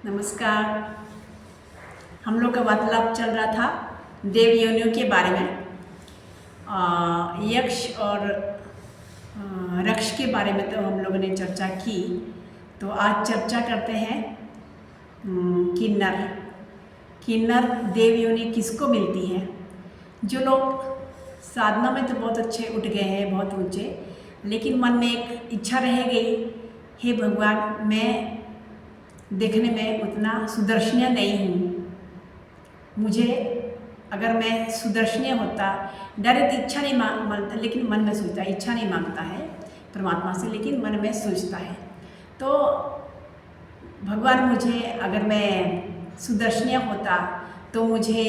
नमस्कार। हम लोग का वार्तालाप चल रहा था देव योनियों के बारे में। यक्ष और रक्ष के बारे में तो हम लोगों ने चर्चा की। तो आज चर्चा करते हैं किन्नर। किन्नर देव योनि किसको मिलती है? जो लोग साधना में तो बहुत अच्छे उठ गए हैं, बहुत ऊंचे, लेकिन मन में एक इच्छा रह गई, हे भगवान, मैं देखने में उतना सुदर्शनीय नहीं हूँ, मुझे अगर मैं सुदर्शनीय होता, डायरेक्ट इच्छा नहीं मांगता, लेकिन मन में सोचता है, इच्छा नहीं मांगता है परमात्मा से, लेकिन मन में सोचता है। तो भगवान, मुझे अगर मैं सुदर्शनीय होता तो मुझे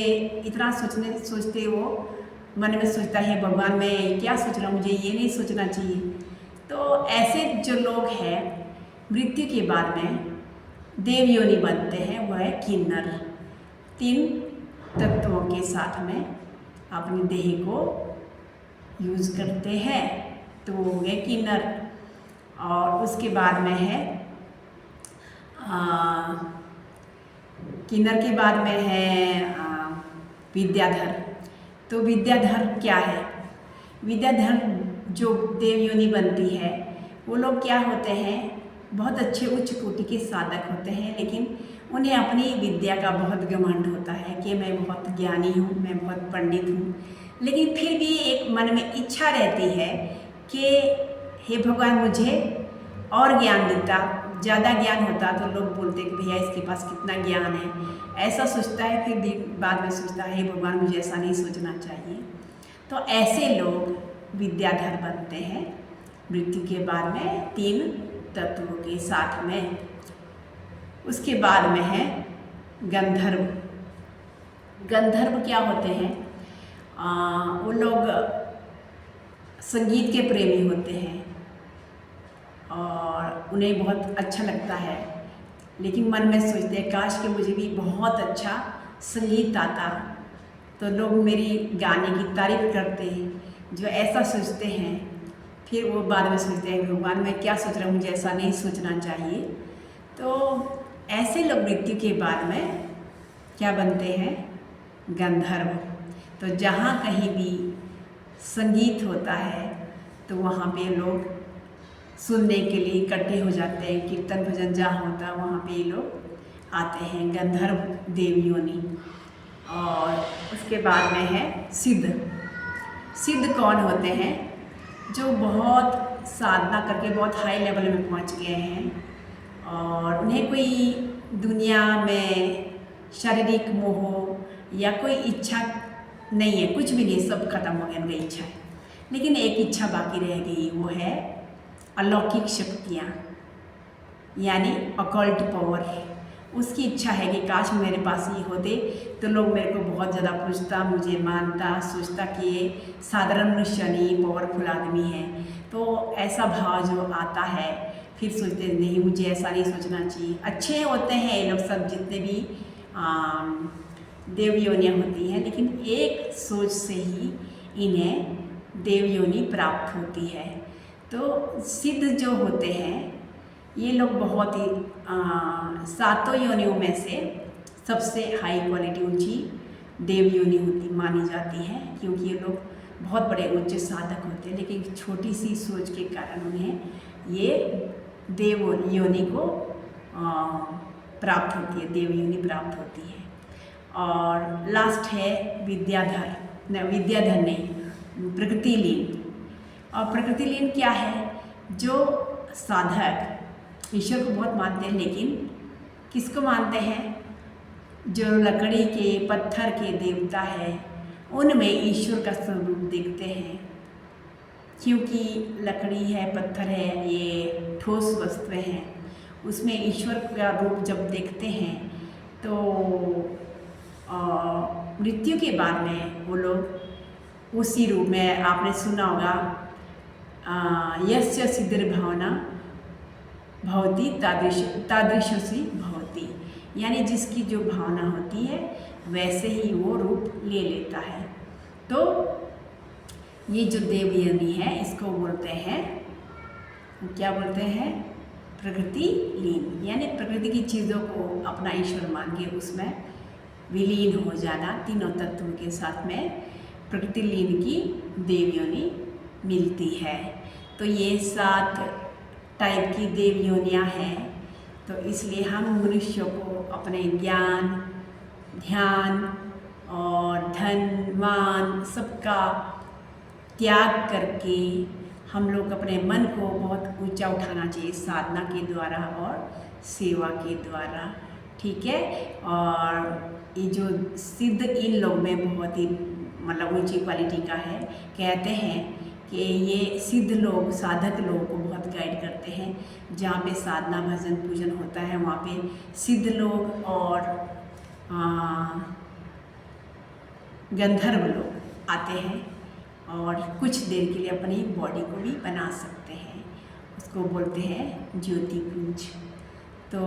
इतना सोचते वो मन में सोचता है, भगवान मैं क्या सोच रहा हूँ, मुझे ये नहीं सोचना चाहिए। तो ऐसे जो लोग हैं मृत्यु के बाद में देव योनि बनते हैं, वह है किन्नर। 3 तत्वों के साथ में अपनी देह को यूज करते हैं, तो वो हो गए किन्नर। और उसके बाद में है किन्नर के बाद में है विद्याधर। तो विद्याधर क्या है? विद्याधर जो देव योनि बनती है, वो लोग क्या होते हैं, बहुत अच्छे उच्च कोटि के साधक होते हैं, लेकिन उन्हें अपनी विद्या का बहुत घमंड होता है कि मैं बहुत ज्ञानी हूँ, मैं बहुत पंडित हूँ। लेकिन फिर भी एक मन में इच्छा रहती है कि हे भगवान, मुझे और ज्ञान देता, ज़्यादा ज्ञान होता। तो लोग बोलते कि भैया इसके पास कितना ज्ञान है, ऐसा सोचता है। फिर बाद में सोचता है, हे भगवान, मुझे ऐसा नहीं सोचना चाहिए। तो ऐसे लोग विद्याधर बनते हैं मृत्यु के बाद में 3 तत्वों के साथ में। उसके बाद में है गंधर्व। गंधर्व क्या होते हैं? वो लोग संगीत के प्रेमी होते हैं और उन्हें बहुत अच्छा लगता है, लेकिन मन में सोचते हैं काश कि मुझे भी बहुत अच्छा संगीत आता तो लोग मेरी गाने की तारीफ करते हैं। जो ऐसा सोचते हैं, फिर वो बाद में सोचते हैं, भगवान मैं क्या सोच रहा हूँ, मुझे ऐसा नहीं सोचना चाहिए। तो ऐसे लोग मृत्यु के बाद में क्या बनते हैं? गंधर्व। तो जहाँ कहीं भी संगीत होता है तो वहाँ पे लोग सुनने के लिए इकट्ठे हो जाते हैं। कीर्तन भजन जहाँ होता है वहाँ पे ये लोग आते हैं, गंधर्व देव योनि। और उसके बाद में है सिद्ध। सिद्ध कौन होते हैं? जो बहुत साधना करके बहुत हाई लेवल में पहुंच गए हैं और उन्हें कोई दुनिया में शारीरिक मोह या कोई इच्छा नहीं है, कुछ भी नहीं, सब खत्म हो गया उनकी इच्छा है। लेकिन एक इच्छा बाकी रह गई, वो है अलौकिक शक्तियाँ, यानी अकल्ट पावर। उसकी इच्छा है कि काश मेरे पास ये होते तो लोग मेरे को बहुत ज़्यादा पूछता, मुझे मानता, सोचता कि ये साधारण मनुष्य नहीं, पावरफुल आदमी है। तो ऐसा भाव जो आता है, फिर सोचते नहीं, मुझे ऐसा नहीं सोचना चाहिए। अच्छे होते हैं ये लोग सब, जितने भी देव योनियाँ होती हैं, लेकिन एक सोच से ही इन्हें देव योनि प्राप्त होती है। तो सिद्ध जो होते हैं ये लोग बहुत ही 7 योनियों में से सबसे हाई क्वालिटी ऊंची देव योनि होती मानी जाती है, क्योंकि ये लोग बहुत बड़े ऊंचे साधक होते हैं, लेकिन छोटी सी सोच के कारण उन्हें ये देव योनि को प्राप्त होती है, देव योनि प्राप्त होती है। और लास्ट है विद्याधर। विद्याधर नहीं, प्रकृति लीन। और प्रकृति लीन क्या है? जो साधक ईश्वर को बहुत मानते हैं, लेकिन किसको मानते हैं? जो लकड़ी के, पत्थर के देवता है, उनमें ईश्वर का स्वरूप देखते हैं। क्योंकि लकड़ी है, पत्थर है, ये ठोस वस्तुएं हैं, उसमें ईश्वर का रूप जब देखते हैं तो मृत्यु के बाद में वो लोग उसी रूप में, आपने सुना होगा, यस्य सिद्धिर्भावना भवती तादृशी भवती, यानी जिसकी जो भावना होती है वैसे ही वो रूप ले लेता है। तो ये जो देव योनि है इसको बोलते हैं, क्या बोलते हैं? प्रकृति लीन, यानी प्रकृति की चीज़ों को अपना ईश्वर मान के उसमें विलीन हो जाना। तीनों तत्वों के साथ में प्रकृति लीन की देवयोनि मिलती है। तो ये 7 टाइप की देवयोनियाँ हैं। तो इसलिए हम मनुष्यों को अपने ज्ञान, ध्यान और धन मान सबका त्याग करके हम लोग अपने मन को बहुत ऊंचा उठाना चाहिए साधना के द्वारा और सेवा के द्वारा, ठीक है। और ये जो सिद्ध इन लोग में बहुत ही मतलब ऊंची क्वालिटी का है। कहते हैं कि ये सिद्ध लोग, साधक लोगों को बहुत गाइड करते हैं। जहाँ पे साधना भजन पूजन होता है वहाँ पे सिद्ध लोग और गंधर्व लोग आते हैं और कुछ देर के लिए अपनी बॉडी को भी बना सकते हैं। उसको बोलते हैं ज्योति पुंज। तो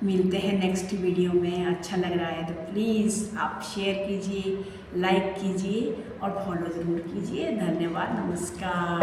मिलते हैं नेक्स्ट वीडियो में। अच्छा लग रहा है तो प्लीज़ आप शेयर कीजिए, लाइक कीजिए और फॉलो ज़रूर कीजिए। धन्यवाद, नमस्कार।